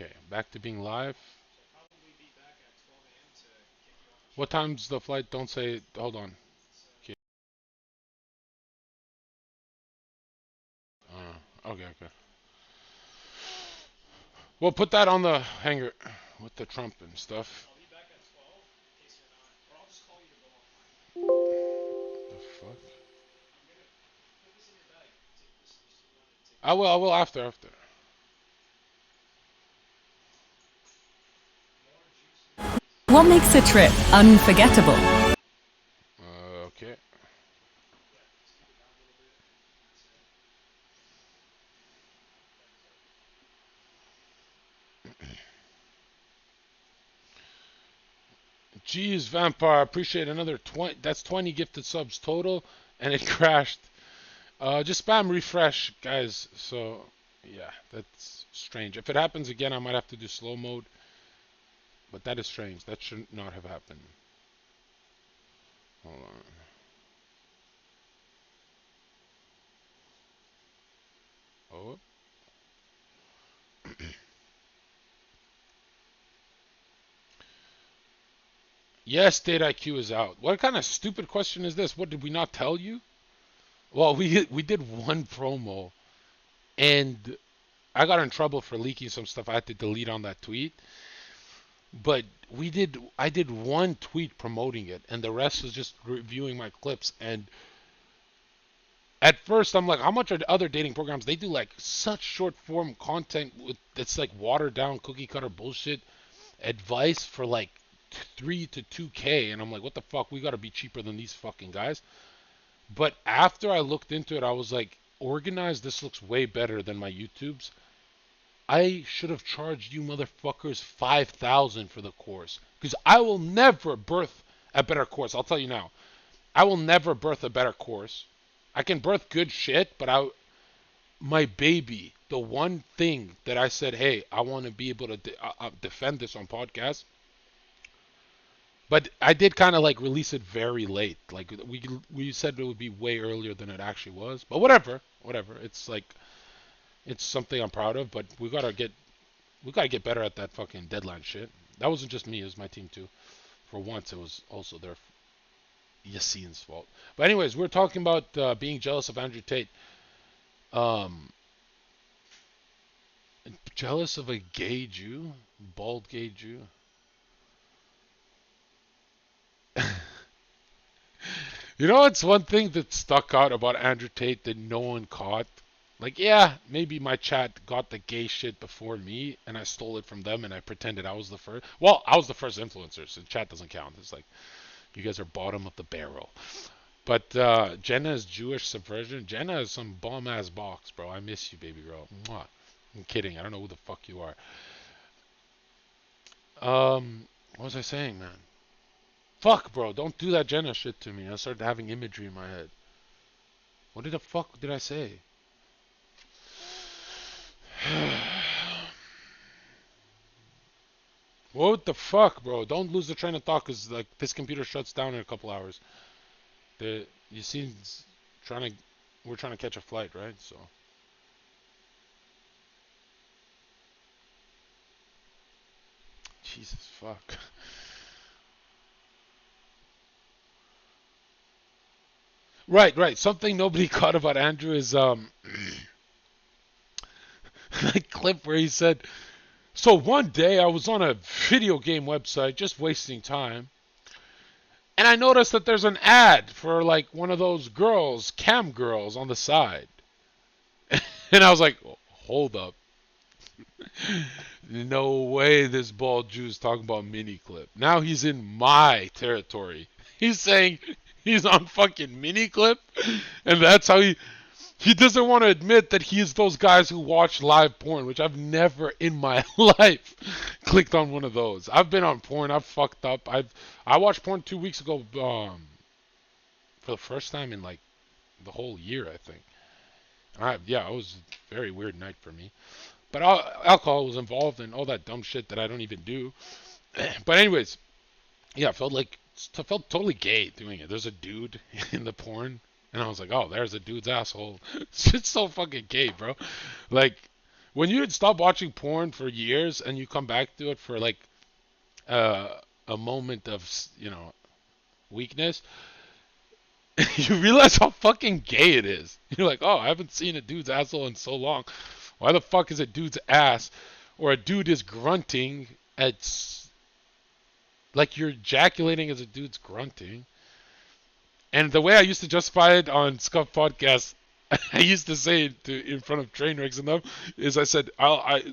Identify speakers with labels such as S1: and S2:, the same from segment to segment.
S1: Okay, back to being live. What time's the flight? Don't say. Hold on. Okay. Okay. Okay. Well, put that on the hanger with the Trump and stuff. The fuck? I will. I will after. After.
S2: What makes a trip unforgettable?
S1: Okay. Jeez, Vampire. Appreciate another 20. That's 20 gifted subs total, and it crashed. Just spam refresh, guys. So, yeah, that's strange. If it happens again, I might have to do slow mode. But that is strange. That should not have happened. Hold on. Oh. Yes, Data IQ is out. What kind of stupid question is this? What did we not tell you? Well, we did one promo, and I got in trouble for leaking some stuff. I had to delete on that tweet. But I did one tweet promoting it, and the rest was just reviewing my clips. And at first, I'm like, how much are the other dating programs? They do like such short form content with it's like watered down cookie cutter bullshit advice for like 3 to 2K, and I'm like, what the fuck? We gotta be cheaper than these fucking guys. But after I looked into it, I was like, organized. This looks way better than my YouTube's. I should have charged you motherfuckers 5,000 for the course because I will never birth a better course. I'll tell you now. I will never birth a better course. I can birth good shit, but my baby, the one thing that I said, hey, I want to be able to defend this on podcast. But I did kind of like release it very late. Like we said it would be way earlier than it actually was. But whatever, whatever. It's like it's something I'm proud of. But we gotta get better at that fucking deadline shit. That wasn't just me; it was my team too. For once, it was also their Yassine's fault. But anyways, we're talking about being jealous of Andrew Tate. Um, jealous of a gay Jew, bald gay Jew. You know, it's one thing that stuck out about Andrew Tate that no one caught. Like, yeah, maybe my chat got the gay shit before me, and I stole it from them, and I pretended I was the first. Well, I was the first influencer, so chat doesn't count. It's like you guys are bottom of the barrel. But Jenna's Jewish subversion. Jenna is some bomb ass box, bro. I miss you, baby girl. Mwah. I'm kidding. I don't know who the fuck you are. What was I saying, man? Fuck, bro. Don't do that Jenna shit to me. I started having imagery in my head. What the fuck did I say? What the fuck, bro? Don't lose the train of thought, cause like this computer shuts down in a couple hours. You see, trying to, we're trying to catch a flight, right? So Jesus fuck. Right, right. Something nobody caught about Andrew is that clip where he said, "So one day I was on a video game website just wasting time, and I noticed that there's an ad for like one of those girls, cam girls, on the side." And I was like, "Hold up, no way this bald Jew's talking about mini clip. Now he's in my territory. He's saying he's on fucking mini clip, and that's how he doesn't want to admit that he's those guys who watch live porn, which I've never in my life clicked on one of those. I've been on porn. I've fucked up. I watched porn 2 weeks ago for the first time in like the whole year, I think. Yeah, it was a very weird night for me. But alcohol was involved and all that dumb shit that I don't even do. But anyways, yeah, I felt totally gay doing it. There's a dude in the porn, and I was like, oh, there's a dude's asshole. It's just so fucking gay, bro. Like, when you stop watching porn for years and you come back to it for like uh, a moment of weakness, you realize how fucking gay it is. You're like, oh, I haven't seen a dude's asshole in so long. Why the fuck is a dude's ass or a dude is grunting at like you're ejaculating as a dude's grunting? And the way I used to justify it on Scuff Podcast, I used to say it in front of train wrecks and them, is I said,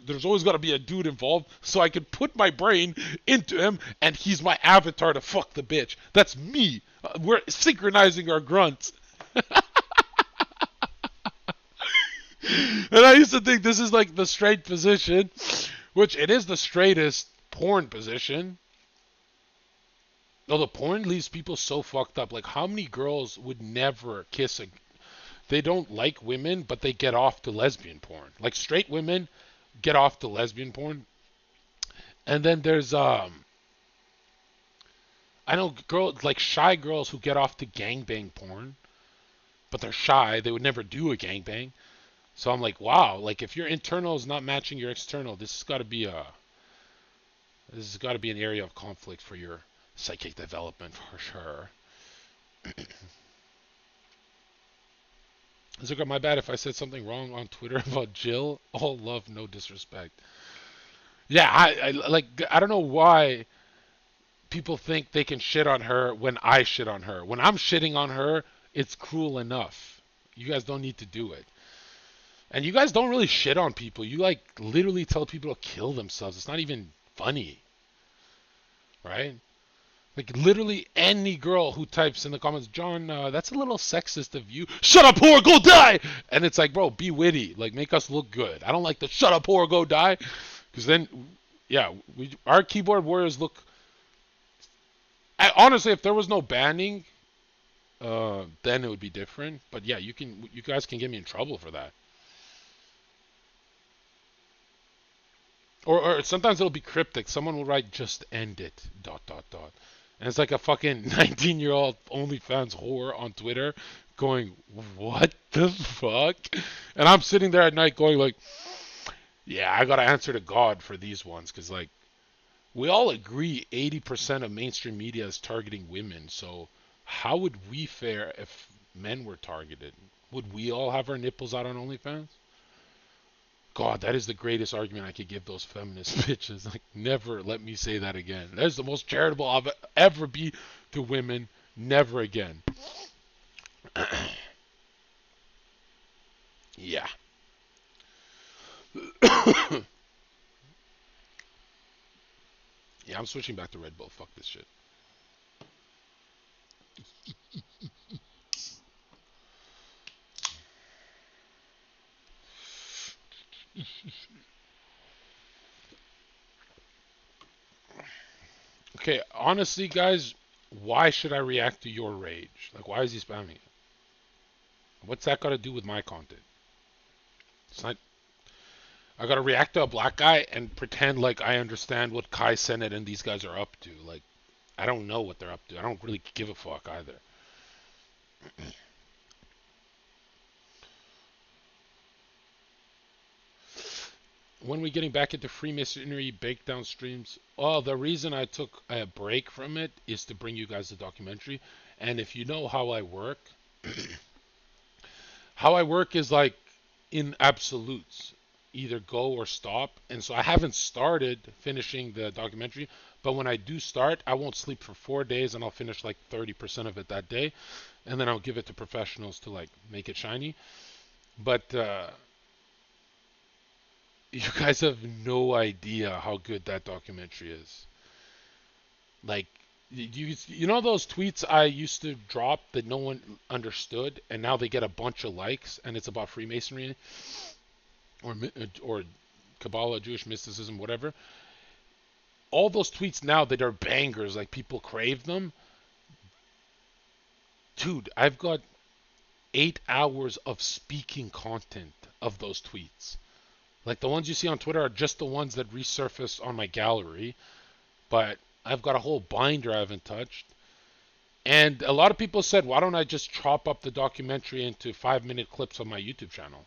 S1: there's always got to be a dude involved so I could put my brain into him and he's my avatar to fuck the bitch. That's me. We're synchronizing our grunts. And I used to think this is like the straight position, which it is the straightest porn position. No, the porn leaves people so fucked up. Like, how many girls would never kiss a... They don't like women, but they get off to lesbian porn. Like, straight women get off to lesbian porn. And then there's, I know girls, like shy girls who get off to gangbang porn. But they're shy. They would never do a gangbang. So I'm like, wow. Like, if your internal is not matching your external, this has got to be an area of conflict for your psychic development for sure. Zherka, my bad if I said something wrong on Twitter about Jill. All love, no disrespect. Yeah, I don't know why people think they can shit on her when I shit on her. When I'm shitting on her, it's cruel enough. You guys don't need to do it. And you guys don't really shit on people. You like literally tell people to kill themselves. It's not even funny. Right? Like literally any girl who types in the comments, John, that's a little sexist of you. Shut up, whore, go die! And it's like, bro, be witty. Like, make us look good. I don't like the shut up, whore, go die. Because then, yeah, our keyboard warriors look... honestly, if there was no banning, then it would be different. But yeah, you guys can get me in trouble for that. Or sometimes it'll be cryptic. Someone will write, just end it, ... And it's like a fucking 19-year-old OnlyFans whore on Twitter going, what the fuck? And I'm sitting there at night going like, yeah, I gotta answer to God for these ones. Because like, we all agree 80% of mainstream media is targeting women. So how would we fare if men were targeted? Would we all have our nipples out on OnlyFans? God, that is the greatest argument I could give those feminist bitches. Like, never let me say that again. That is the most charitable I'll ever be to women. Never again. Yeah. Yeah, I'm switching back to Red Bull. Fuck this shit. Okay, honestly, guys, why should I react to your rage? Like, why is he spamming it? What's that got to do with my content? It's not. I got to react to a black guy and pretend like I understand what Kai Cenat and these guys are up to. Like, I don't know what they're up to. I don't really give a fuck either. When we getting back into Freemasonry breakdown streams? Oh, the reason I took a break from it is to bring you guys the documentary. And if you know how I work, how I work is like in absolutes, either go or stop. And so I haven't started finishing the documentary, but when I do start, I won't sleep for 4 days and I'll finish like 30% of it that day. And then I'll give it to professionals to like make it shiny. But you guys have no idea how good that documentary is. Like, you know those tweets I used to drop that no one understood, and now they get a bunch of likes, and it's about Freemasonry or Kabbalah, Jewish mysticism, whatever. All those tweets now that are bangers, like people crave them. Dude, I've got 8 hours of speaking content of those tweets. Like the ones you see on Twitter are just the ones that resurface on my gallery, but I've got a whole binder I haven't touched. And a lot of people said, why don't I just chop up the documentary into 5-minute clips on my YouTube channel?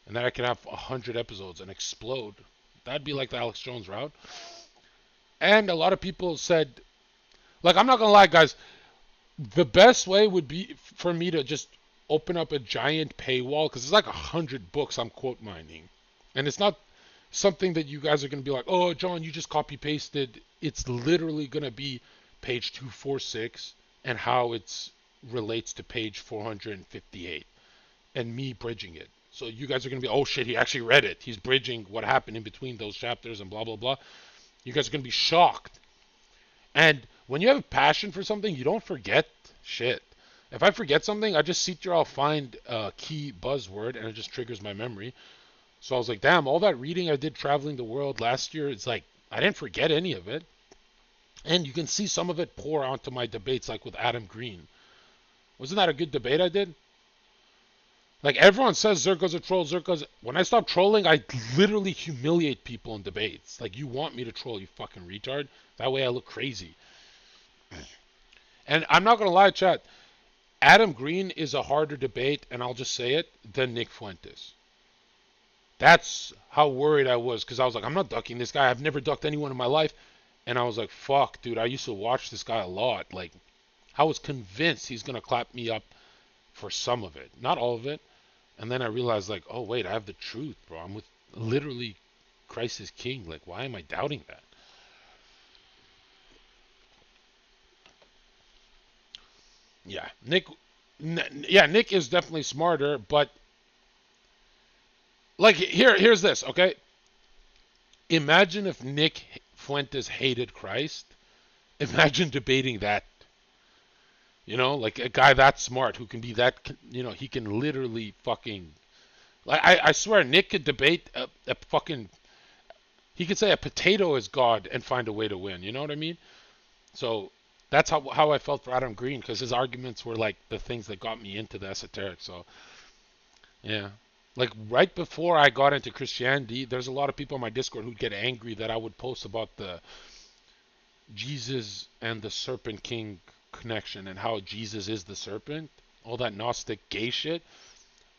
S1: and then I can have 100 episodes and explode. That'd be like the Alex Jones route. And a lot of people said, like, I'm not gonna lie, guys, the best way would be for me to just open up a giant paywall because it's like 100 books I'm quote mining, and it's not something that you guys are gonna be like, oh, John, you just copy pasted. It's literally gonna be page 246 and how it's relates to page 458 and me bridging it. So you guys are gonna be, oh shit, he actually read it. He's bridging what happened in between those chapters and blah blah blah. You guys are gonna be shocked. And when you have a passion for something, you don't forget shit. If I forget something, I just see through, I'll find a key buzzword and it just triggers my memory. So I was like, damn, all that reading I did traveling the world last year, it's like, I didn't forget any of it. And you can see some of it pour onto my debates, like with Adam Green. Wasn't that a good debate I did? Like everyone says Zherka's a troll, Zherka's. When I stop trolling, I literally humiliate people in debates. Like, you want me to troll, you fucking retard? That way I look crazy. And I'm not gonna lie, chat. Adam Green is a harder debate, and I'll just say it, than Nick Fuentes. That's how worried I was, because I was like, I'm not ducking this guy. I've never ducked anyone in my life. And I was like, fuck, dude, I used to watch this guy a lot. Like, I was convinced he's gonna clap me up for some of it, not all of it. And then I realized, like, oh wait, I have the truth, bro. I'm with literally Christ is King. Like, why am I doubting that? Yeah, Nick is definitely smarter, but like here's this, okay? Imagine if Nick Fuentes hated Christ. Imagine debating that. Like a guy that smart who can be that, he can literally fucking. Like I swear, Nick could debate a fucking. He could say a potato is God and find a way to win. You know what I mean? So that's how I felt for Adam Green, because his arguments were like the things that got me into the esoteric. So yeah, like right before I got into Christianity, there's a lot of people on my Discord who'd get angry that I would post about the Jesus and the Serpent King connection and how Jesus is the serpent, all that Gnostic gay shit.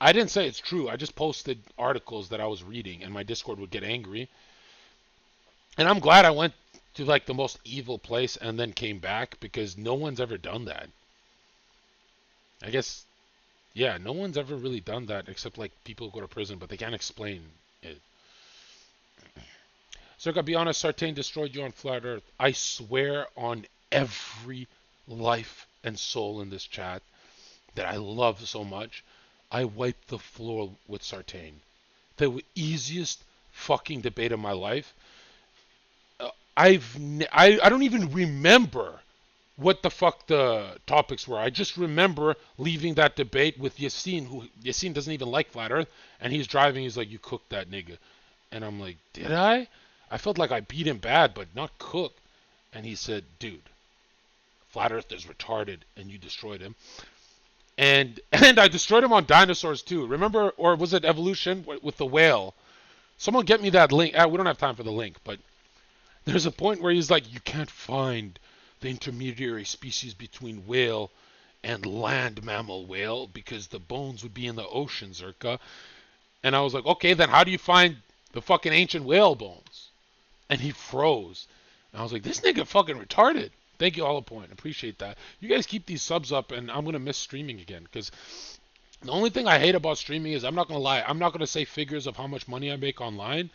S1: I didn't say it's true. I just posted articles that I was reading, and my Discord would get angry. And I'm glad I went to like the most evil place and then came back, because no one's ever done that. I guess, yeah, no one's ever really done that except like people who go to prison, but they can't explain it. So, I gotta be honest, Sartain destroyed you on Flat Earth. I swear on every life and soul in this chat that I love so much, I wiped the floor with Sartain. The easiest fucking debate of my life. I don't even remember what the fuck the topics were. I just remember leaving that debate with Yassine, who Yassine doesn't even like Flat Earth, and he's driving. He's like, "You cooked that nigga," and I'm like, "Did I?" I felt like I beat him bad, but not cook. And he said, "Dude, Flat Earth is retarded, and you destroyed him." And I destroyed him on dinosaurs too. Remember, or was it evolution with the whale? Someone get me that link. We don't have time for the link, but there's a point where he's like, you can't find the intermediary species between whale and land mammal whale because the bones would be in the ocean, Zherka. And I was like, okay, then how do you find the fucking ancient whale bones? And he froze. And I was like, this nigga fucking retarded. Thank you, Hollow Point. Appreciate that. You guys keep these subs up, and I'm gonna miss streaming again, because the only thing I hate about streaming is, I'm not gonna lie, I'm not gonna say figures of how much money I make online.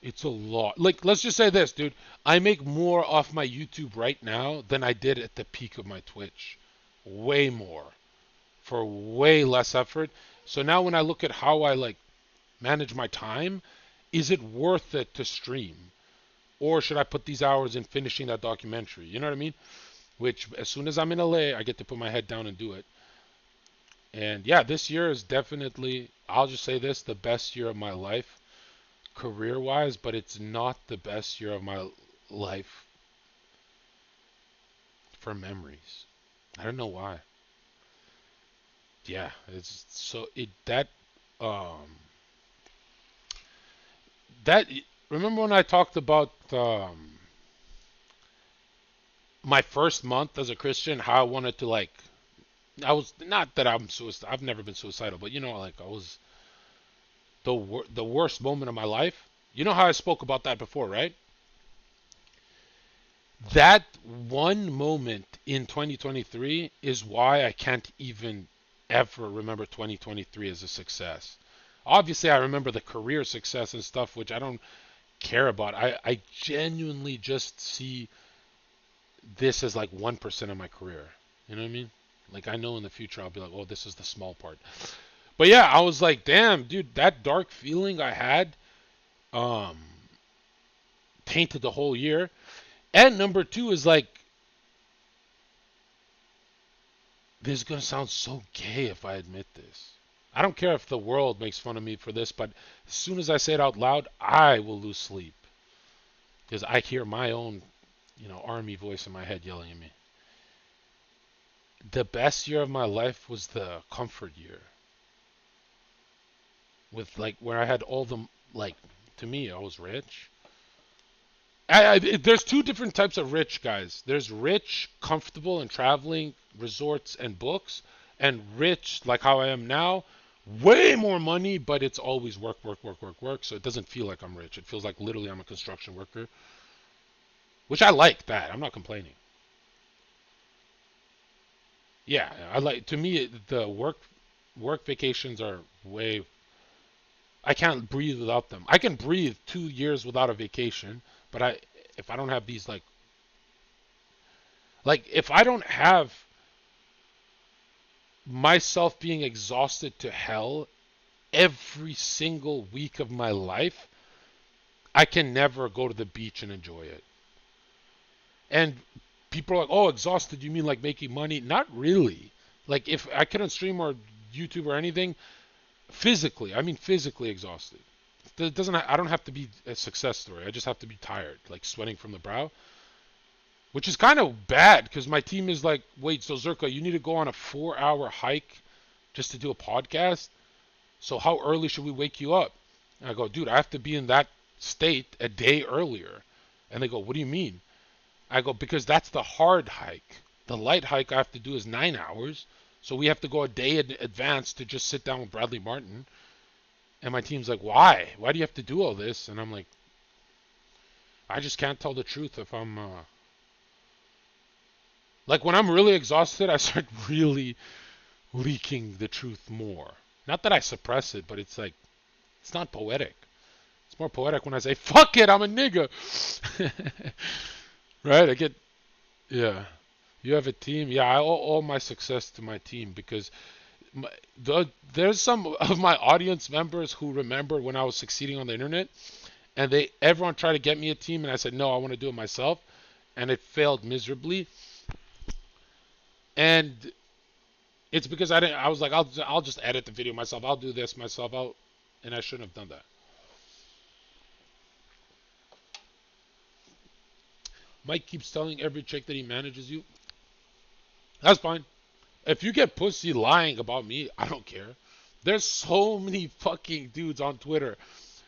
S1: It's a lot. Like, let's just say this, dude. I make more off my YouTube right now than I did at the peak of my Twitch. Way more. For way less effort. So now when I look at how I like manage my time, is it worth it to stream? Or should I put these hours in finishing that documentary? You know what I mean? Which, as soon as I'm in LA, I get to put my head down and do it. And yeah, this year is definitely, I'll just say this, the best year of my life, career-wise, but it's not the best year of my life for memories. I don't know why. Yeah, it's so um that remember when I talked about my first month as a Christian, how I wanted to like, I was not that I'm suicidal. I've never been suicidal, but like the worst moment of my life. You know how I spoke about that before, right? That one moment in 2023 is why I can't even ever remember 2023 as a success. Obviously, I remember the career success and stuff, which I don't care about. I genuinely just see this as like 1% of my career. You know what I mean? Like, I know in the future I'll be like, oh, this is the small part. But yeah, I was like, damn, dude, that dark feeling I had um, tainted the whole year. And number two is like, this is going to sound so gay if I admit this. I don't care if the world makes fun of me for this, but as soon as I say it out loud, I will lose sleep. Because I hear my own, army voice in my head yelling at me. The best year of my life was the comfort year. With like, where I had all the, like, to me, I was rich. There's two different types of rich, guys. There's rich, comfortable, and traveling, resorts, and books. And rich, like how I am now, way more money, but it's always work, work, work, work, work. So it doesn't feel like I'm rich. It feels like literally I'm a construction worker, which I like that. I'm not complaining. Yeah, I like. To me, the work vacations are way. I can't breathe without them. I can breathe 2 years without a vacation, but if I don't have these like if I don't have myself being exhausted to hell every single week of my life, I can never go to the beach and enjoy it. And people are like, "Oh, exhausted? You mean like making money?" Not really. Like, if I couldn't stream or YouTube or anything, physically, I mean physically exhausted. It doesn't. I don't have to be a success story. I just have to be tired, like sweating from the brow, which is kind of bad because my team is like, "Wait, so Zherka, you need to go on a 4-hour hike just to do a podcast? So how early should we wake you up?" And I go, "Dude, I have to be in that state a day earlier." And they go, "What do you mean?" I go, "Because that's the hard hike. The light hike I have to do is 9 hours. So we have to go a day in advance to just sit down with Bradley Martin." And my team's like, "Why? Why do you have to do all this?" And I'm like, I just can't tell the truth if I'm like, when I'm really exhausted, I start really leaking the truth more. Not that I suppress it, but it's like, it's not poetic. It's more poetic when I say, "Fuck it, I'm a nigga." Right? Yeah. You have a team? Yeah, I owe all my success to my team because my, there's some of my audience members who remember when I was succeeding on the internet, and everyone tried to get me a team, and I said, "No, I want to do it myself," and it failed miserably. And it's because I didn't. I was like, I'll just edit the video myself. I'll do this myself. And I shouldn't have done that. Mike keeps telling every chick that he manages you. That's fine. If you get pussy lying about me, I don't care. There's so many fucking dudes on Twitter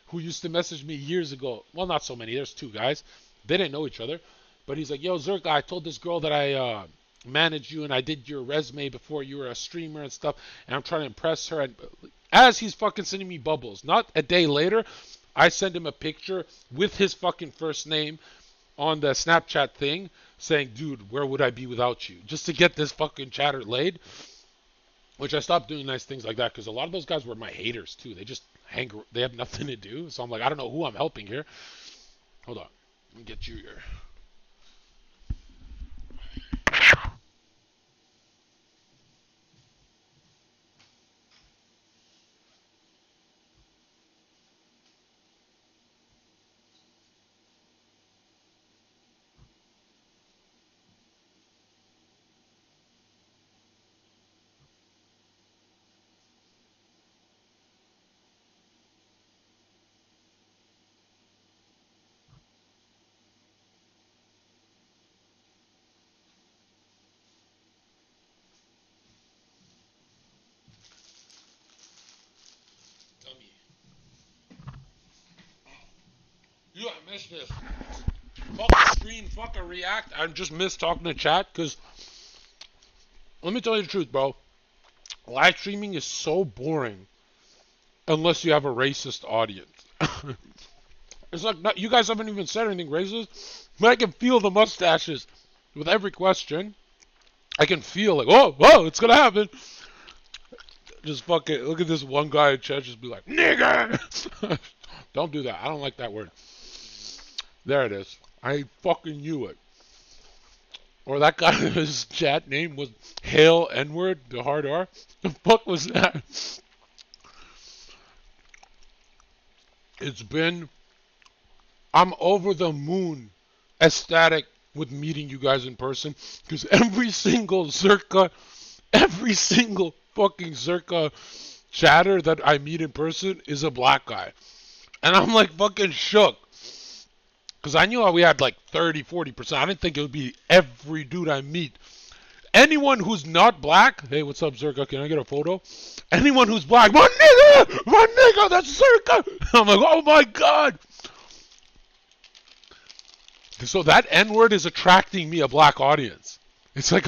S1: who used to message me years ago. Well, not so many. There's two guys. They didn't know each other. But he's like, "Yo, Zherka, I told this girl that I managed you and I did your resume before you were a streamer and stuff. And I'm trying to impress her." And as he's fucking sending me bubbles, not a day later, I send him a picture with his fucking first name on the Snapchat thing saying, "Dude, where would I be without you?" Just to get this fucking chatter laid. Which I stopped doing nice things like that because a lot of those guys were my haters too. They just they have nothing to do. So I'm like, I don't know who I'm helping here. Hold on. Let me get you here. Dummy. You, I missed this. Fuck the screen, fuck a react. I just missed talking to chat because let me tell you the truth, bro. Live streaming is so boring. unless you have a racist audience. It's like you guys haven't even said anything racist, but I can feel the mustaches with every question. I can feel like, oh, whoa, it's gonna happen. Just fucking look at this one guy in chat just be like, nigger. Don't do that. I don't like that word. There it is. I fucking knew it. Or that guy, his chat name was Hail N-word, the hard R. The fuck was that? It's been, I'm over the moon ecstatic with meeting you guys in person because every single fucking Zherka chatter that I meet in person is a black guy. And I'm like fucking shook. Because I knew we had like 30-40%. I didn't think it would be every dude I meet. Anyone who's not black, hey, what's up, Zherka? Can I get a photo? Anyone who's black, my nigga, that's Zherka. I'm like, oh my god. So that N-word is attracting me a black audience. It's like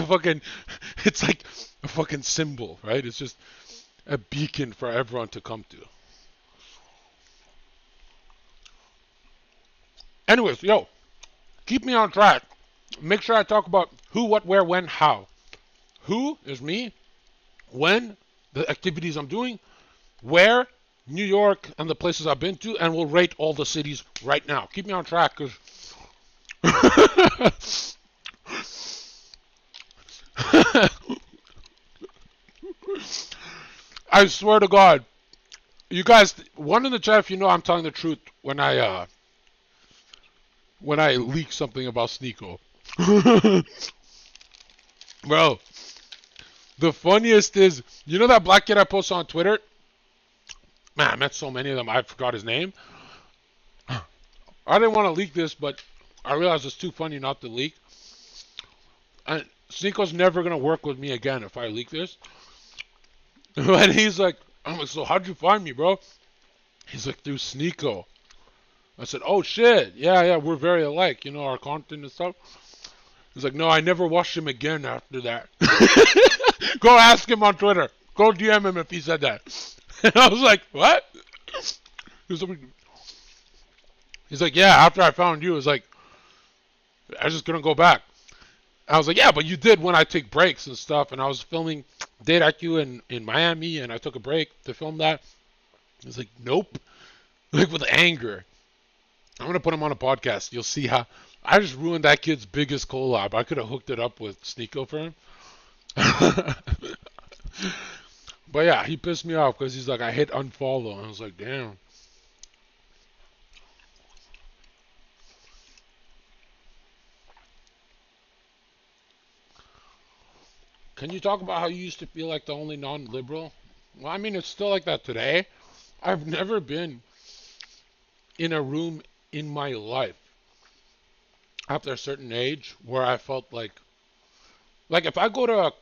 S1: it's like a fucking symbol, right? It's just a beacon for everyone to come to. Anyways, yo, keep me on track. Make sure I talk about who, what, where, when, how. Who is me, when, the activities I'm doing, where, New York, and the places I've been to, and we'll rate all the cities right now. Keep me on track, because I swear to God, you guys, one in the chat if you know I'm telling the truth when I leak something about Sneeko. Bro, the funniest is, you know that black kid I posted on Twitter? Man, I met so many of them, I forgot his name. I didn't want to leak this, but I realized it's too funny not to leak. And Sneeko's never going to work with me again if I leak this. And he's like, I'm like, so how'd you find me, bro? He's like, through Sneeko. I said, oh shit, yeah, we're very alike, you know, our content and stuff. He's like, no, I never watched him again after that. Go ask him on Twitter. Go DM him if he said that. And I was like, what? He's like, yeah, after I found you, it was like, I just couldn't go back. I was like, yeah, but you did when I take breaks and stuff. And I was filming Date IQ in Miami, and I took a break to film that. He's like, nope. Like with anger. I'm going to put him on a podcast. You'll see how I just ruined that kid's biggest collab. I could have hooked it up with Sneeko for him. But yeah, he pissed me off because he's like, I hit unfollow. And I was like, damn. Can you talk about how you used to feel like the only non-liberal? Well, I mean, it's still like that today. I've never been in a room in my life after a certain age where I felt like if I go to a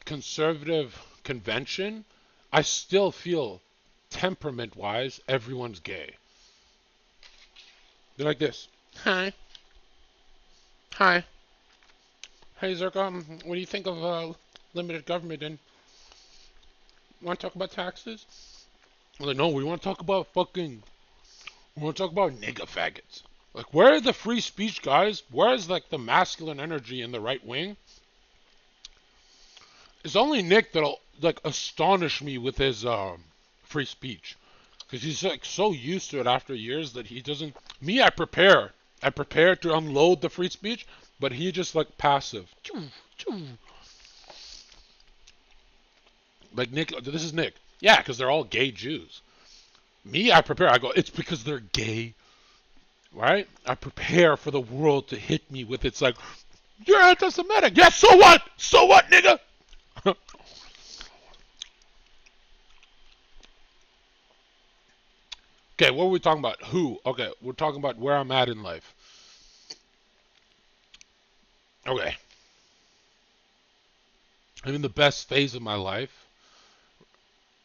S1: conservative convention, I still feel temperament-wise everyone's gay. They're like this. Hi. Hi. Hey, Zherka, what do you think of limited government? And want to talk about taxes? I'm like, no, we want to talk about nigga faggots. Like, where are the free speech guys? Where is, like, the masculine energy in the right wing? It's only Nick that'll, like, astonish me with his free speech. Because he's, like, so used to it after years that he doesn't... Me, I prepare. I prepare to unload the free speech, but he just, like, passive. Like, Nick, this is Nick. Yeah, because they're all gay Jews. Me, I prepare. I go, it's because they're gay. Right? I prepare for the world to hit me with it's like, you're anti-Semitic. Yeah, so what? So what, nigga? Okay, what were we talking about? Who? Okay, we're talking about where I'm at in life. Okay. I'm in the best phase of my life,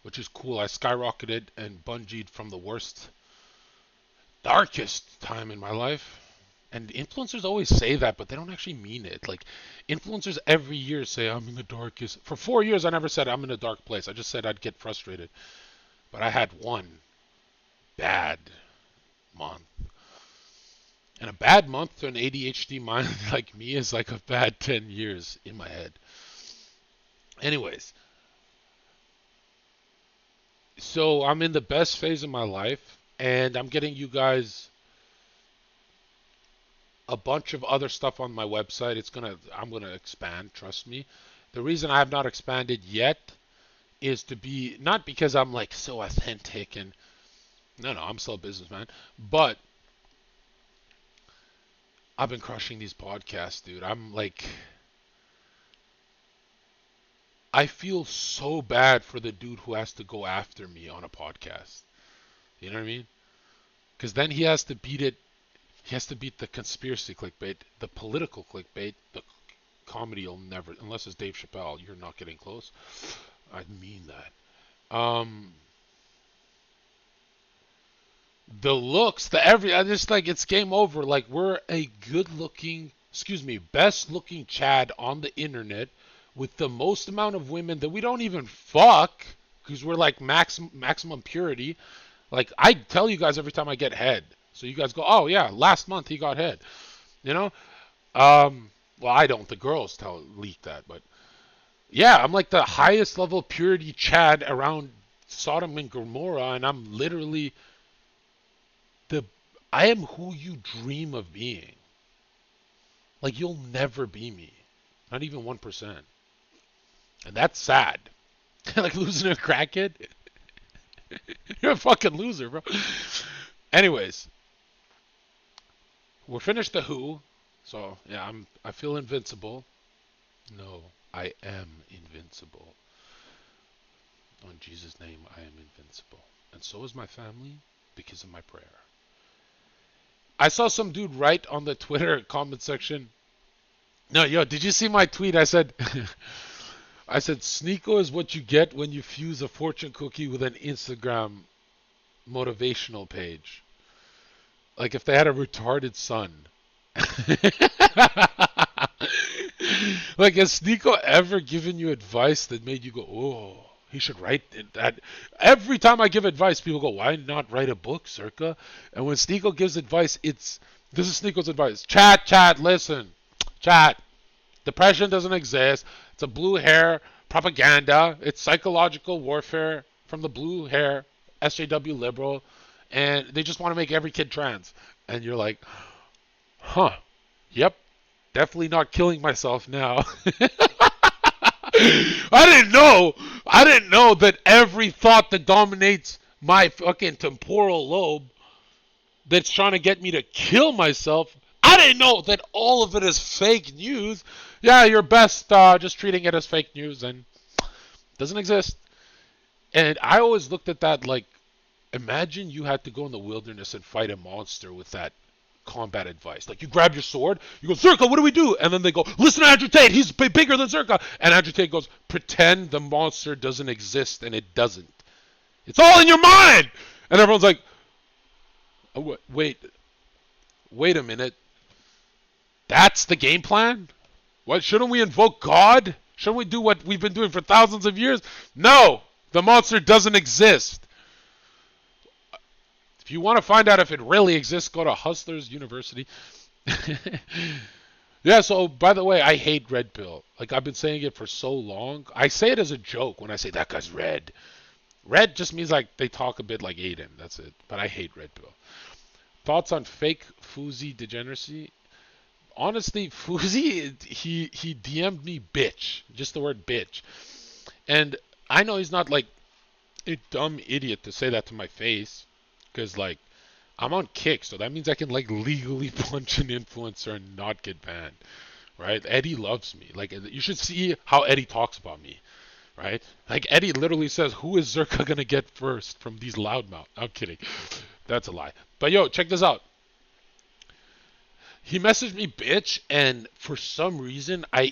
S1: which is cool. I skyrocketed and bungeed from the worst, darkest time in my life. And influencers always say that, but they don't actually mean it. Like, influencers every year say, I'm in the darkest. For 4 years, I never said I'm in a dark place. I just said I'd get frustrated. but I had one bad month. And a bad month to an ADHD mind like me is like a bad 10 years in my head. Anyways, so I'm in the best phase of my life, and I'm getting you guys a bunch of other stuff on my website. I'm gonna expand, trust me. The reason I have not expanded yet is to be not because I'm like so authentic and no, I'm still a businessman, but I've been crushing these podcasts, dude. I'm like I feel so bad for the dude who has to go after me on a podcast. You know what I mean? Because then he has to beat it. He has to beat the conspiracy clickbait, the political clickbait, the comedy will never, unless it's Dave Chappelle, you're not getting close. I mean that. The looks, the every, I just like it's game over. Like we're a good-looking, excuse me, best-looking Chad on the internet with the most amount of women that we don't even fuck because we're like maximum purity. Like I tell you guys every time I get head, so you guys go, oh yeah, last month he got head. You know, well I don't. The girls leak that, but yeah, I'm like the highest level purity Chad around Sodom and Gomorrah, and I'm literally the I am who you dream of being. Like you'll never be me, not even 1%, and that's sad. Like losing a crackhead, you're a fucking loser, bro. Anyways, we're finished the Who, so yeah, I feel invincible. No, I am invincible. Oh, in Jesus' name, I am invincible, and so is my family because of my prayer. I saw some dude write on the Twitter comment section. No, yo, did you see my tweet? I said, I said, Sneeko is what you get when you fuse a fortune cookie with an Instagram motivational page. Like if they had a retarded son. Like, has Sneeko ever given you advice that made you go, oh, he should write that? Every time I give advice, people go, why not write a book, Zherka? And when Sneeko gives advice, this is Sneeko's advice. Chat, listen. Chat. Depression doesn't exist. It's a blue hair propaganda. It's psychological warfare from the blue hair SJW liberal. And they just want to make every kid trans. And you're like, huh, yep, definitely not killing myself now. I didn't know that every thought that dominates my fucking temporal lobe that's trying to get me to kill myself, I didn't know that all of it is fake news. Yeah, you're best just treating it as fake news and it doesn't exist. And I always looked at that like, imagine you had to go in the wilderness and fight a monster with that combat advice. Like you grab your sword, you go, Zherka, what do we do? And then they go, listen to Andrew Tate, he's bigger than Zherka. And Andrew Tate goes, pretend the monster doesn't exist, and it doesn't. It's all in your mind. And everyone's like, oh, wait a minute. That's the game plan? What, shouldn't we invoke God? Shouldn't we do what we've been doing for thousands of years? No, the monster doesn't exist. If you want to find out if it really exists, go to Hustlers University. Yeah, so by the way, I hate Red Pill. Like I've been saying it for so long. I say it as a joke when I say that guy's red. Red just means like they talk a bit like Aiden. That's it. But I hate Red Pill. Thoughts on fake Fuzi degeneracy? Honestly, Fuzi, he DM'd me bitch. Just the word bitch. And I know he's not like a dumb idiot to say that to my face. Because like I'm on Kick, so that means I can like legally punch an influencer and not get banned, right? Eddie loves me. Like you should see how Eddie talks about me, right? Like Eddie literally says, "Who is Zherka gonna get first from these loudmouth?" I'm kidding, that's a lie. But yo, check this out. He messaged me bitch, and for some reason I